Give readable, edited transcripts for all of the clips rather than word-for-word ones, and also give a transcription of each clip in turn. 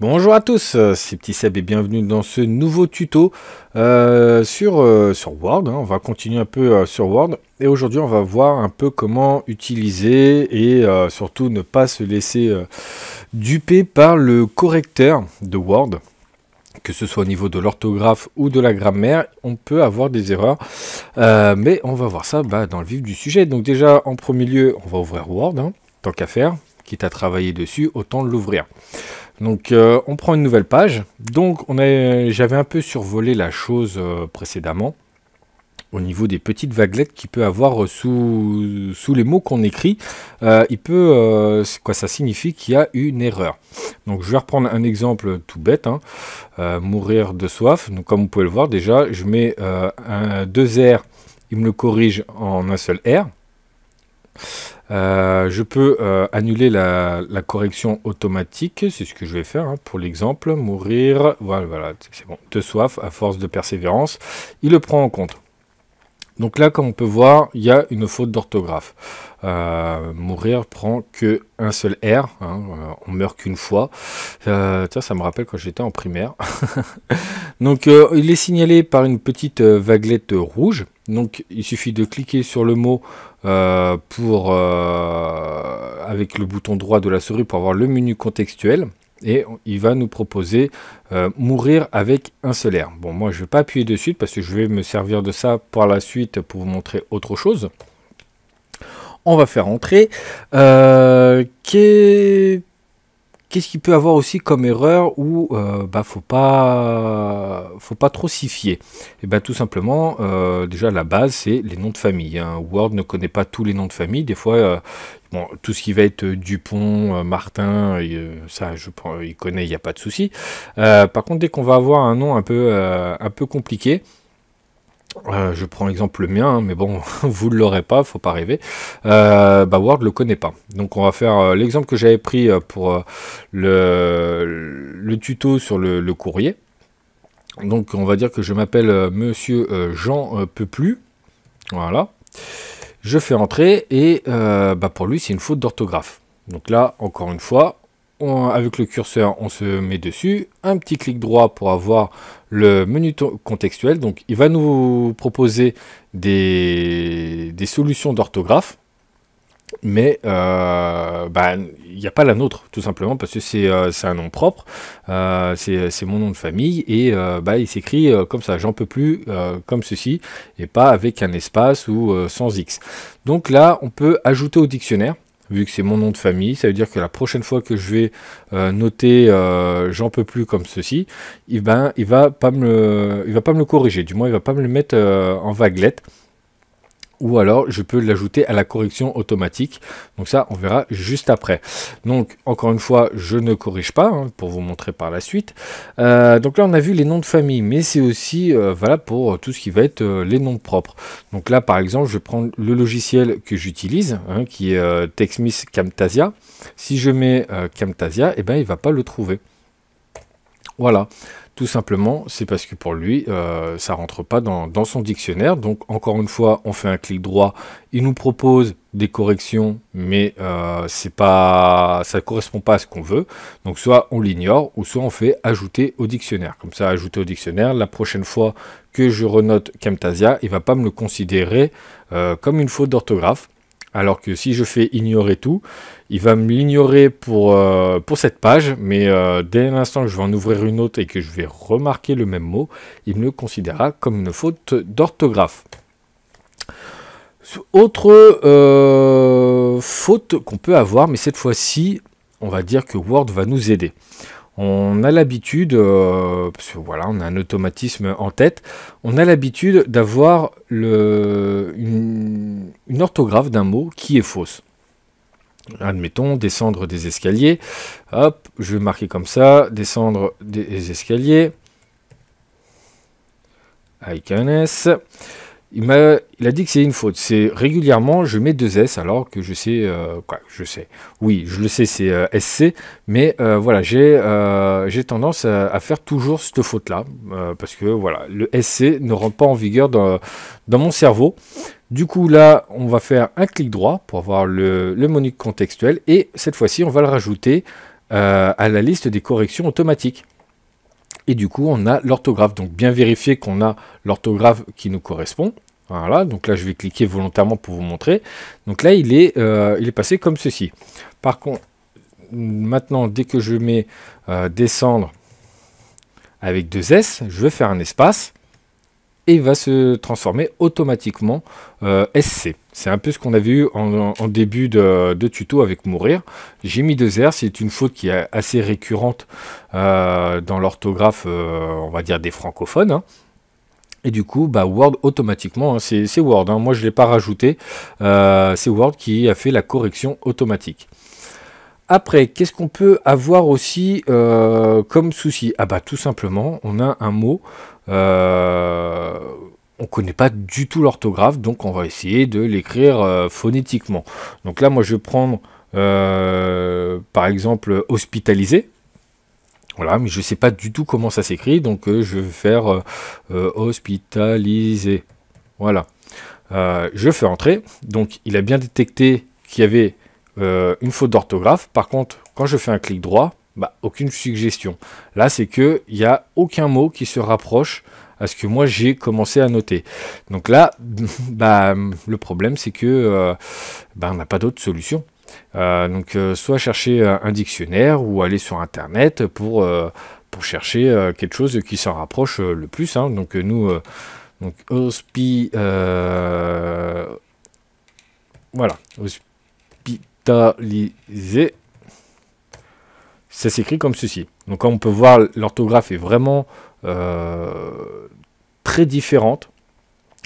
Bonjour à tous, c'est Petit Seb et bienvenue dans ce nouveau tuto sur Word. On va continuer un peu sur Word et aujourd'hui on va voir un peu comment utiliser et surtout ne pas se laisser duper par le correcteur de Word. Que ce soit au niveau de l'orthographe ou de la grammaire, on peut avoir des erreurs, mais on va voir ça dans le vif du sujet. Donc déjà en premier lieu on va ouvrir Word, tant qu'à faire, quitte à travailler dessus, autant l'ouvrir. Donc on prend une nouvelle page. Donc j'avais un peu survolé la chose précédemment au niveau des petites vaguelettes qu'il peut avoir sous les mots qu'on écrit. Quoi ça signifie qu'il y a une erreur. Donc je vais reprendre un exemple tout bête, mourir de soif. Donc comme vous pouvez le voir déjà, je mets deux R, il me le corrige en un seul R. Je peux annuler la correction automatique, c'est ce que je vais faire pour l'exemple, mourir, voilà, c'est bon, de soif, à force de persévérance, il le prend en compte. Donc là, comme on peut voir, il y a une faute d'orthographe. Mourir prend que un seul R, on meurt qu'une fois. Ça me rappelle quand j'étais en primaire. Donc il est signalé par une petite vaguelette rouge. Donc il suffit de cliquer sur le mot avec le bouton droit de la souris pour avoir le menu contextuel. Et il va nous proposer mourir avec un seul R. Bon, moi je ne vais pas appuyer dessus parce que je vais me servir de ça par la suite pour vous montrer autre chose. On va faire entrer. Qu'est-ce qu'il peut avoir aussi comme erreur où faut pas trop s'y fier? Et tout simplement, déjà la base c'est les noms de famille. Word ne connaît pas tous les noms de famille. Des fois, bon, tout ce qui va être Dupont, Martin, ça il connaît, il n'y a pas de souci. Par contre, dès qu'on va avoir un nom un peu compliqué, je prends l'exemple le mien, mais bon, vous ne l'aurez pas, faut pas rêver. Word le connaît pas. Donc on va faire l'exemple que j'avais pris pour le tuto sur le courrier. Donc on va dire que je m'appelle Monsieur Jean peut plus. Voilà. Je fais entrer et pour lui c'est une faute d'orthographe. Donc là, encore une fois, avec le curseur, on se met dessus, un petit clic droit pour avoir le menu contextuel. Donc il va nous proposer des solutions d'orthographe, mais il n'y a pas la nôtre, tout simplement parce que c'est un nom propre, c'est mon nom de famille, et il s'écrit comme ça, j'en peux plus, comme ceci, et pas avec un espace ou sans X. Donc là, on peut ajouter au dictionnaire. Vu que c'est mon nom de famille, ça veut dire que la prochaine fois que je vais noter j'en peux plus comme ceci, il va pas me le corriger, du moins il va pas me le mettre en vaguelette. Ou alors je peux l'ajouter à la correction automatique. Donc ça, on verra juste après. Donc encore une fois, je ne corrige pas, pour vous montrer par la suite. Donc là, on a vu les noms de famille, mais c'est aussi valable pour tout ce qui va être les noms propres. Donc là, par exemple, je vais prendre le logiciel que j'utilise, qui est TechSmith Camtasia. Si je mets Camtasia, il ne va pas le trouver. Voilà. Tout simplement, c'est parce que pour lui, ça rentre pas dans son dictionnaire. Donc, encore une fois, on fait un clic droit. Il nous propose des corrections, mais ça ne correspond pas à ce qu'on veut. Donc, soit on l'ignore, ou soit on fait ajouter au dictionnaire. Comme ça, ajouter au dictionnaire, la prochaine fois que je renote Camtasia, il ne va pas me le considérer comme une faute d'orthographe. Alors que si je fais ignorer tout, il va me l'ignorer pour cette page, mais dès l'instant que je vais en ouvrir une autre et que je vais remarquer le même mot, il me le considérera comme une faute d'orthographe. Autre faute qu'on peut avoir, mais cette fois-ci, on va dire que Word va nous aider. On a l'habitude, parce que voilà, on a un automatisme en tête, on a l'habitude d'avoir une orthographe d'un mot qui est fausse. Admettons, descendre des escaliers, hop, je vais marquer comme ça, descendre des escaliers, avec un S. Il a dit que c'est une faute. C'est régulièrement, je mets deux S alors que je sais, oui, je le sais, c'est SC, mais voilà, j'ai tendance à faire toujours cette faute-là, parce que voilà, le SC ne rentre pas en vigueur dans mon cerveau. Du coup, là, on va faire un clic droit pour avoir le menu contextuel, et cette fois-ci, on va le rajouter à la liste des corrections automatiques. Et du coup, on a l'orthographe. Donc, bien vérifier qu'on a l'orthographe qui nous correspond. Voilà, donc là, je vais cliquer volontairement pour vous montrer. Donc là, il est passé comme ceci. Par contre, maintenant, dès que je mets descendre avec 2 S, je vais faire un espace. Et il va se transformer automatiquement SC. C'est un peu ce qu'on a vu en début de tuto avec mourir. J'ai mis 2 R, c'est une faute qui est assez récurrente dans l'orthographe, on va dire des francophones. Hein. Et du coup, bah, Word automatiquement, hein, c'est Word, hein, moi je ne l'ai pas rajouté, c'est Word qui a fait la correction automatique. Après, qu'est-ce qu'on peut avoir aussi comme souci? Ah bah tout simplement, on a un mot, on ne connaît pas du tout l'orthographe, donc on va essayer de l'écrire phonétiquement. Donc là, moi je vais prendre par exemple hospitalisé. Voilà, mais je ne sais pas du tout comment ça s'écrit, donc je vais faire hospitalisé. Voilà. Je fais entrer, donc il a bien détecté qu'il y avait une faute d'orthographe. Par contre, quand je fais un clic droit, bah, aucune suggestion. Là, c'est qu'il n'y a aucun mot qui se rapproche à ce que moi j'ai commencé à noter. Donc là, bah, le problème, c'est que bah, on n'a pas d'autre solution. Donc, soit chercher un dictionnaire ou aller sur Internet pour chercher quelque chose qui s'en rapproche le plus. Hein. Donc, nous, donc, voilà, hospitalisé, ça s'écrit comme ceci. Donc comme on peut voir, l'orthographe est vraiment très différente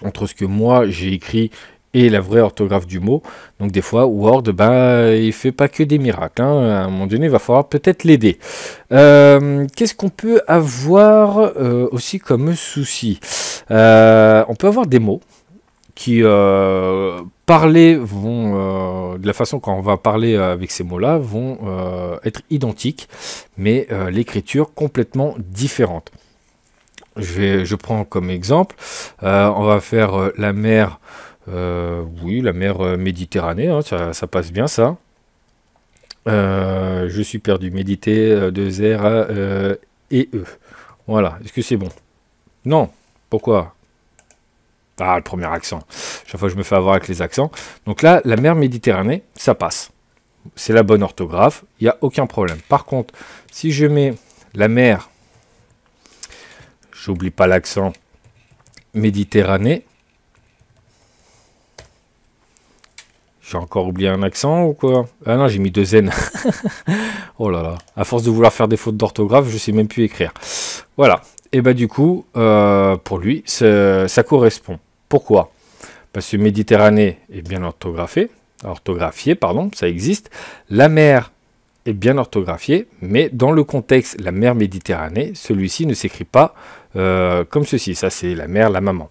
entre ce que moi j'ai écrit et la vraie orthographe du mot. Donc des fois, Word, ben, il fait pas que des miracles. Hein. À un moment donné, il va falloir peut-être l'aider. Qu'est-ce qu'on peut avoir aussi comme souci? On peut avoir des mots qui parler vont de la façon quand on va parler avec ces mots-là vont être identiques, mais l'écriture complètement différente. Je prends comme exemple, on va faire la mer, oui, la mer Méditerranée, hein, ça passe bien ça. Je suis perdu, méditer, 2 R et E. Voilà, est-ce que c'est bon? Non, pourquoi? Ah, le premier accent. Chaque fois, je me fais avoir avec les accents. Donc là, la mer Méditerranée, ça passe. C'est la bonne orthographe. Il n'y a aucun problème. Par contre, si je mets la mer, j'oublie pas l'accent, Méditerranée. J'ai encore oublié un accent ou quoi? Ah non, j'ai mis 2 N. Oh là là. À force de vouloir faire des fautes d'orthographe, je sais même plus écrire. Voilà. Et bah du coup, pour lui, ça correspond. Pourquoi? Parce que Méditerranée est bien orthographié, pardon, ça existe. La mer est bien orthographiée, mais dans le contexte, la mer Méditerranée, celui-ci ne s'écrit pas comme ceci. Ça, c'est la mer, la maman.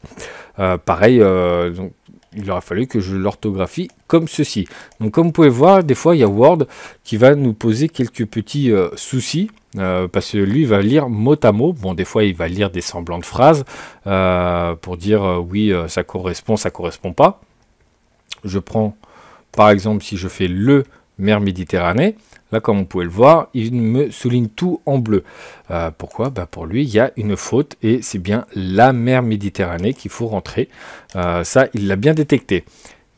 Pareil, donc, il aurait fallu que je l'orthographie comme ceci. Donc comme vous pouvez voir, des fois il y a Word qui va nous poser quelques petits soucis, parce que lui il va lire mot à mot. Bon, des fois il va lire des semblants de phrases pour dire oui, ça correspond pas. Je prends par exemple, si je fais le mer Méditerranée, là comme vous pouvez le voir, il me souligne tout en bleu. Pourquoi? Bah pour lui, il y a une faute et c'est bien la mer Méditerranée qu'il faut rentrer. Ça, il l'a bien détecté.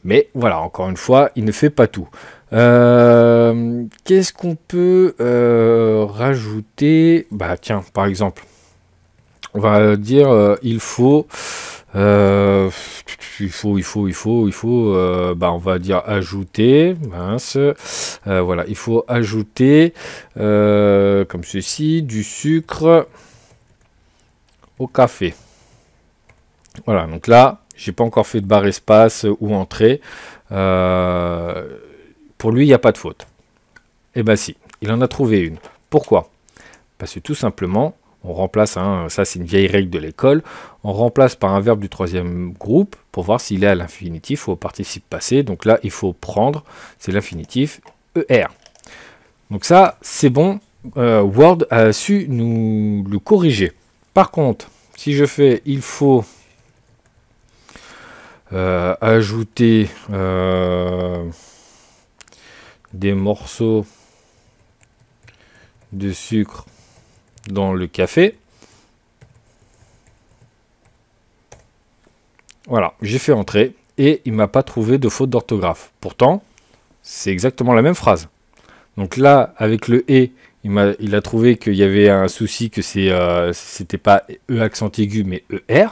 Mais voilà, encore une fois, il ne fait pas tout. Qu'est-ce qu'on peut rajouter? Bah tiens, par exemple, on va dire il faut... bah on va dire ajouter, mince, voilà, il faut ajouter, comme ceci, du sucre au café. Voilà, donc là, j'ai pas encore fait de barre espace ou entrée. Pour lui, il n'y a pas de faute. Eh ben si, il en a trouvé une. Pourquoi? Parce que tout simplement, on remplace, hein, ça c'est une vieille règle de l'école, on remplace par un verbe du troisième groupe pour voir s'il est à l'infinitif ou au participe passé. Donc là, il faut prendre, c'est l'infinitif ER. Donc ça, c'est bon, Word a su nous le corriger. Par contre, si je fais il faut ajouter des morceaux de sucre dans le café. Voilà, j'ai fait entrer et il m'a pas trouvé de faute d'orthographe. Pourtant, c'est exactement la même phrase. Donc là, avec le « et », il a trouvé qu'il y avait un souci, que c'était pas « e » accent aigu, mais « er ».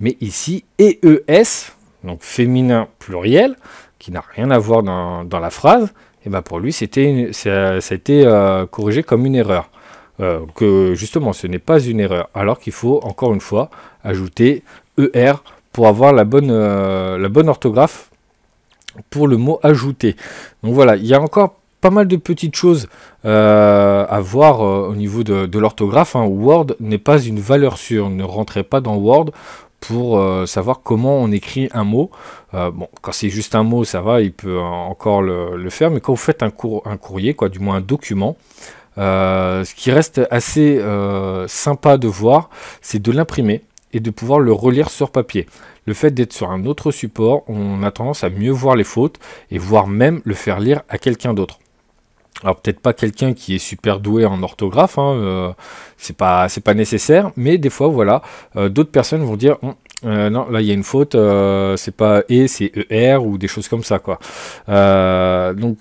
Mais ici, « EES », donc féminin pluriel, qui n'a rien à voir dans la phrase, et ben pour lui, ça a été corrigé comme une erreur. Que justement, ce n'est pas une erreur, alors qu'il faut, encore une fois, ajouter « ER » pour avoir la bonne orthographe pour le mot ajouter. Donc voilà, il y a encore pas mal de petites choses à voir au niveau de l'orthographe. Hein. Word n'est pas une valeur sûre. Ne rentrez pas dans Word pour savoir comment on écrit un mot. Bon, quand c'est juste un mot, ça va, il peut encore le faire. Mais quand vous faites un courrier, quoi, du moins un document, ce qui reste assez sympa de voir, c'est de l'imprimer et de pouvoir le relire sur papier. Le fait d'être sur un autre support, on a tendance à mieux voir les fautes et voire même le faire lire à quelqu'un d'autre. Alors peut-être pas quelqu'un qui est super doué en orthographe, hein, c'est pas nécessaire, mais des fois voilà, d'autres personnes vont dire non, là il y a une faute, c'est pas et, c'est ER ou des choses comme ça quoi. Donc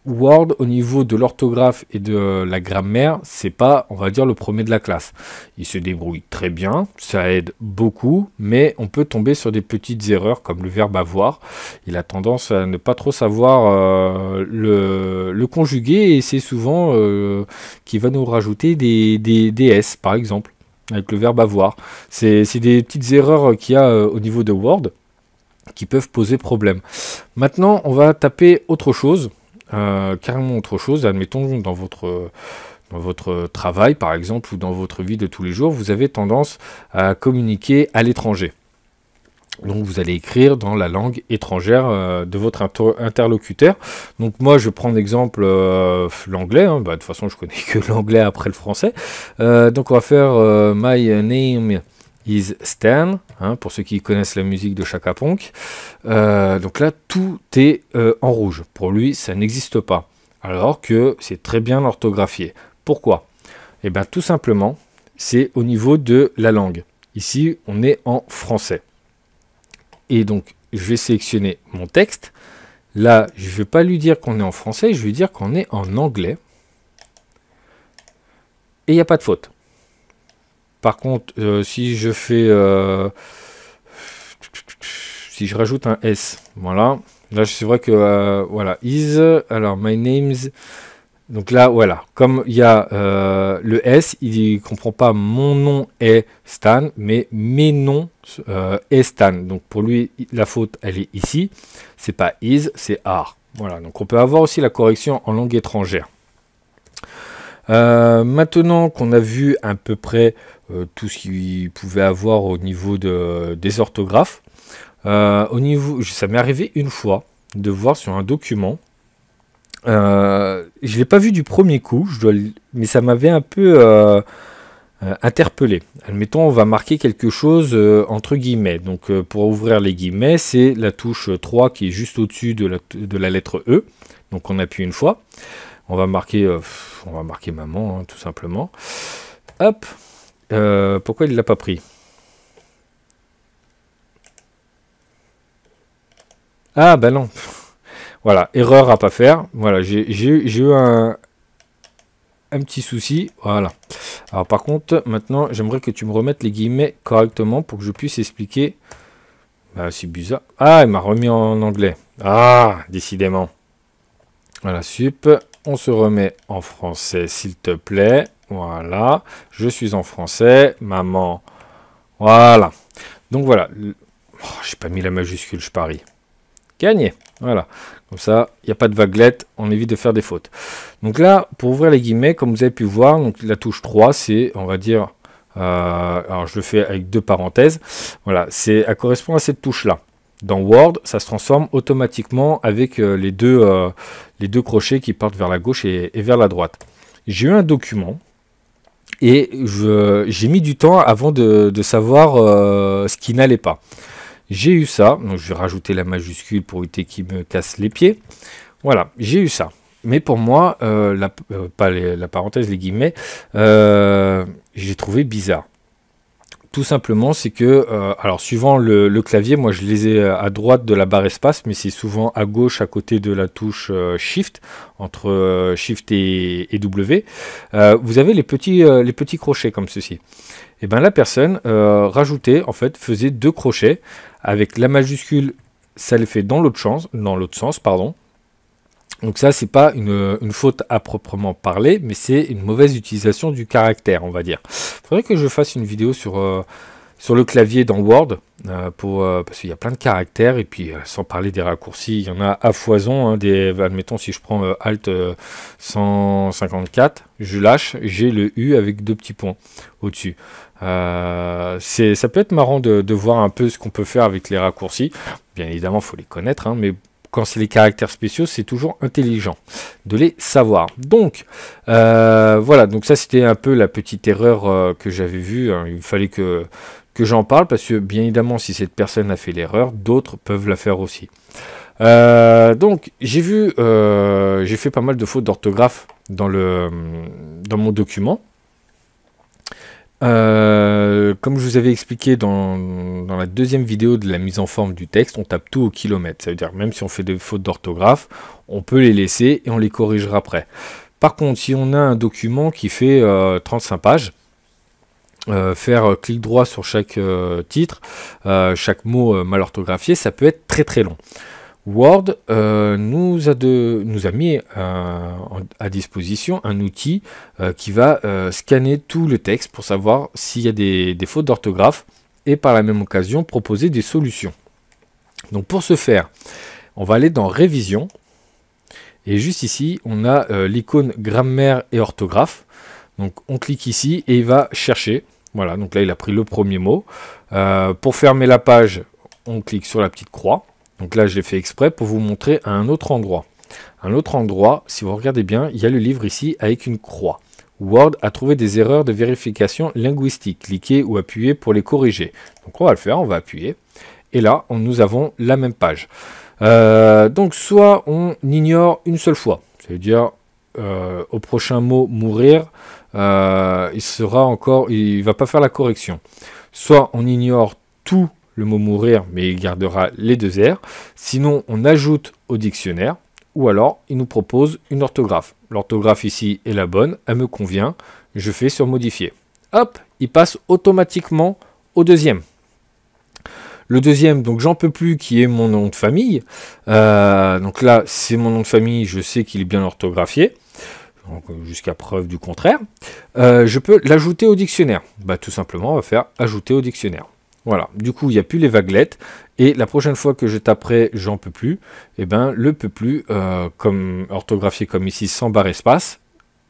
Word, au niveau de l'orthographe et de la grammaire, c'est pas, on va dire, le premier de la classe. Il se débrouille très bien, ça aide beaucoup, mais on peut tomber sur des petites erreurs comme le verbe avoir. Il a tendance à ne pas trop savoir le conjuguer et c'est souvent qu'il va nous rajouter des S, par exemple, avec le verbe avoir. C'est des petites erreurs qu'il y a au niveau de Word qui peuvent poser problème. Maintenant, on va taper autre chose. Carrément autre chose, admettons dans votre travail par exemple ou dans votre vie de tous les jours, vous avez tendance à communiquer à l'étranger. Donc vous allez écrire dans la langue étrangère de votre interlocuteur. Donc moi je prends l'exemple l'anglais, hein. De toute façon je connais que l'anglais après le français. Donc on va faire my name is Stan, hein, pour ceux qui connaissent la musique de Chaka Ponk. Donc là, tout est en rouge. Pour lui, ça n'existe pas. Alors que c'est très bien orthographié. Pourquoi? Eh bien, tout simplement, c'est au niveau de la langue. Ici, on est en français. Et donc, je vais sélectionner mon texte. Là, je ne vais pas lui dire qu'on est en français, je vais lui dire qu'on est en anglais. Et il n'y a pas de faute. Par contre, si je fais, si je rajoute un S, voilà, là c'est vrai que, voilà, is, alors my name's, donc là, voilà, comme il y a le S, il ne comprend pas mon nom est Stan, mais mes noms est Stan. Donc pour lui, la faute, elle est ici, c'est pas is, c'est are. Voilà, donc on peut avoir aussi la correction en langue étrangère. Maintenant qu'on a vu à peu près tout ce qu'il pouvait avoir au niveau des orthographes, ça m'est arrivé une fois de voir sur un document, je ne l'ai pas vu du premier coup, mais ça m'avait un peu interpellé. Admettons, on va marquer quelque chose entre guillemets. Donc pour ouvrir les guillemets, c'est la touche 3 qui est juste au-dessus de la lettre E. Donc on appuie une fois. On va marquer maman, hein, tout simplement. Hop. Pourquoi il ne l'a pas pris? Ah, bah non. Voilà, erreur à pas faire. Voilà, j'ai eu un petit souci. Voilà. Alors par contre, maintenant, j'aimerais que tu me remettes les guillemets correctement pour que je puisse expliquer. Bah, c'est bizarre. Ah, il m'a remis en anglais. Ah, décidément. Voilà, sup. On se remet en français, s'il te plaît. Voilà. Je suis en français. Maman. Voilà. Donc voilà. Oh, j'ai pas mis la majuscule, je parie. Gagné. Voilà. Comme ça, il n'y a pas de vaguelette. On évite de faire des fautes. Donc là, pour ouvrir les guillemets, comme vous avez pu voir, donc la touche 3, c'est, on va dire... alors, je le fais avec deux parenthèses. Voilà. Elle correspond à cette touche-là. Dans Word, ça se transforme automatiquement avec les deux crochets qui partent vers la gauche et vers la droite. J'ai eu un document et j'ai mis du temps avant de savoir ce qui n'allait pas. J'ai eu ça, donc je vais rajouter la majuscule pour éviter qu'il me casse les pieds. Voilà, j'ai eu ça. Mais pour moi, pas la parenthèse, les guillemets, j'ai trouvé bizarre. Tout simplement, c'est que, alors suivant le clavier, moi je les ai à droite de la barre espace, mais c'est souvent à gauche à côté de la touche Shift, entre Shift et W. Vous avez les petits crochets comme ceci. Et bien la personne rajoutait, en fait, faisait 2 crochets, avec la majuscule, ça les fait dans l'autre sens, pardon. Donc ça, c'est pas une faute à proprement parler, mais c'est une mauvaise utilisation du caractère, on va dire. Il faudrait que je fasse une vidéo sur le clavier dans Word, parce qu'il y a plein de caractères, et puis sans parler des raccourcis, il y en a à foison. Hein, admettons, si je prends Alt 154, je lâche, j'ai le U avec 2 petits points au-dessus. Ça peut être marrant de voir un peu ce qu'on peut faire avec les raccourcis. Bien évidemment, il faut les connaître, hein, mais quand c'est les caractères spéciaux, c'est toujours intelligent de les savoir. Donc, voilà, donc ça c'était un peu la petite erreur que j'avais vue. Hein. Il fallait que j'en parle, parce que bien évidemment, si cette personne a fait l'erreur, d'autres peuvent la faire aussi. Donc, j'ai fait pas mal de fautes d'orthographe dans mon document. Comme je vous avais expliqué dans la deuxième vidéo de la mise en forme du texte, on tape tout au kilomètre. Ça veut dire même si on fait des fautes d'orthographe, on peut les laisser et on les corrigera après. Par contre, si on a un document qui fait 35 pages, faire clic droit sur chaque titre, chaque mot mal orthographié, ça peut être très très long. Word nous a mis à disposition un outil qui va scanner tout le texte pour savoir s'il y a des fautes d'orthographe et par la même occasion proposer des solutions. Donc pour ce faire, on va aller dans Révision et juste ici, on a l'icône grammaire et orthographe. Donc on clique ici et il va chercher. Voilà, donc là il a pris le premier mot. Pour fermer la page, on clique sur la petite croix. Donc là, je l'ai fait exprès pour vous montrer à un autre endroit. Un autre endroit, si vous regardez bien, il y a le livre ici avec une croix. Word a trouvé des erreurs de vérification linguistique. Cliquez ou appuyez pour les corriger. Donc on va le faire, on va appuyer. Et là, nous avons la même page. Donc soit on ignore une seule fois. Ça veut dire, au prochain mot mourir, il ne va pas faire la correction. Soit on ignore tout le mot mourir, mais il gardera les 2 R. Sinon, on ajoute au dictionnaire, ou alors, il nous propose une orthographe. L'orthographe ici est la bonne, elle me convient, je fais sur modifier. Hop, il passe automatiquement au deuxième. Le deuxième, donc j'en peux plus, qui est mon nom de famille. Donc là, c'est mon nom de famille, je sais qu'il est bien orthographié, jusqu'à preuve du contraire. Je peux l'ajouter au dictionnaire. Bah, tout simplement, on va faire ajouter au dictionnaire. Voilà, du coup, il n'y a plus les vaguelettes. Et la prochaine fois que je taperai j'en peux plus, et ben le peut plus, comme orthographié comme ici, sans barre espace,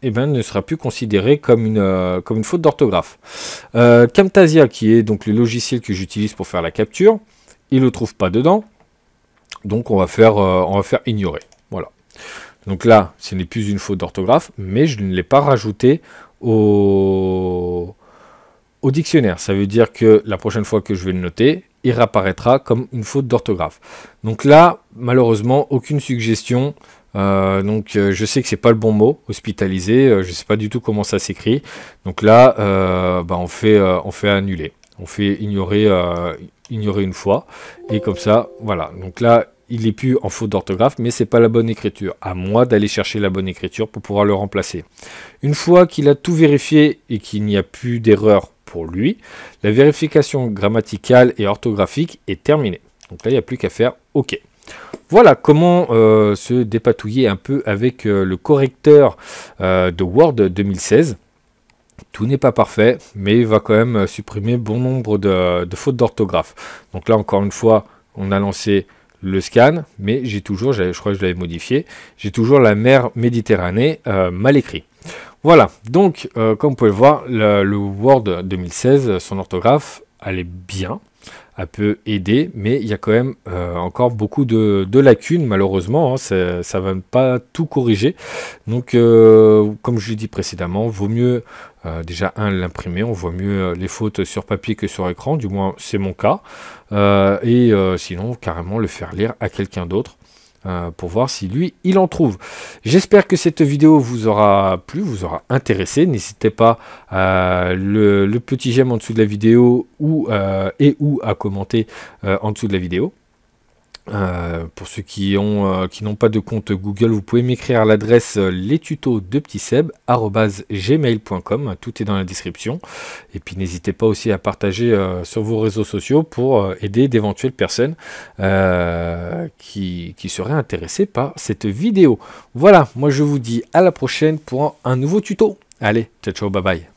et ben ne sera plus considéré comme une faute d'orthographe. Camtasia, qui est donc le logiciel que j'utilise pour faire la capture, il ne le trouve pas dedans. Donc on va faire ignorer. Voilà. Donc là, ce n'est plus une faute d'orthographe, mais je ne l'ai pas rajouté au dictionnaire. Ça veut dire que la prochaine fois que je vais le noter, il réapparaîtra comme une faute d'orthographe. Donc là, malheureusement, aucune suggestion. Je sais que c'est pas le bon mot, hospitalisé. Je sais pas du tout comment ça s'écrit. Donc là, on fait annuler. On fait ignorer une fois. Et comme ça, voilà. Donc là, il n'est plus en faute d'orthographe, mais c'est pas la bonne écriture. À moi d'aller chercher la bonne écriture pour pouvoir le remplacer. Une fois qu'il a tout vérifié et qu'il n'y a plus d'erreur pour lui, la vérification grammaticale et orthographique est terminée. Donc là, il n'y a plus qu'à faire OK. Voilà comment se dépatouiller un peu avec le correcteur de Word 2016. Tout n'est pas parfait, mais il va quand même supprimer bon nombre de fautes d'orthographe. Donc là, encore une fois, on a lancé le scan, mais j'ai toujours, je crois que je l'avais modifié, j'ai toujours la mer Méditerranée mal écrit. Voilà, donc comme vous pouvez le voir, le Word 2016, son orthographe, elle est bien, elle peut aider, mais il y a quand même encore beaucoup de lacunes, malheureusement, hein, ça ne va pas tout corriger. Donc, comme je l'ai dit précédemment, vaut mieux déjà l'imprimer, on voit mieux les fautes sur papier que sur écran, du moins c'est mon cas, sinon carrément le faire lire à quelqu'un d'autre. pour voir si lui, il en trouve. J'espère que cette vidéo vous aura plu, vous aura intéressé. N'hésitez pas le petit j'aime en dessous de la vidéo ou à commenter en dessous de la vidéo. Pour ceux qui n'ont pas de compte Google, vous pouvez m'écrire à l'adresse lestutos2ptitseb@gmail.com. Tout est dans la description. Et puis n'hésitez pas aussi à partager sur vos réseaux sociaux pour aider d'éventuelles personnes qui seraient intéressées par cette vidéo. Voilà, moi je vous dis à la prochaine pour un nouveau tuto. Allez, ciao ciao, bye bye.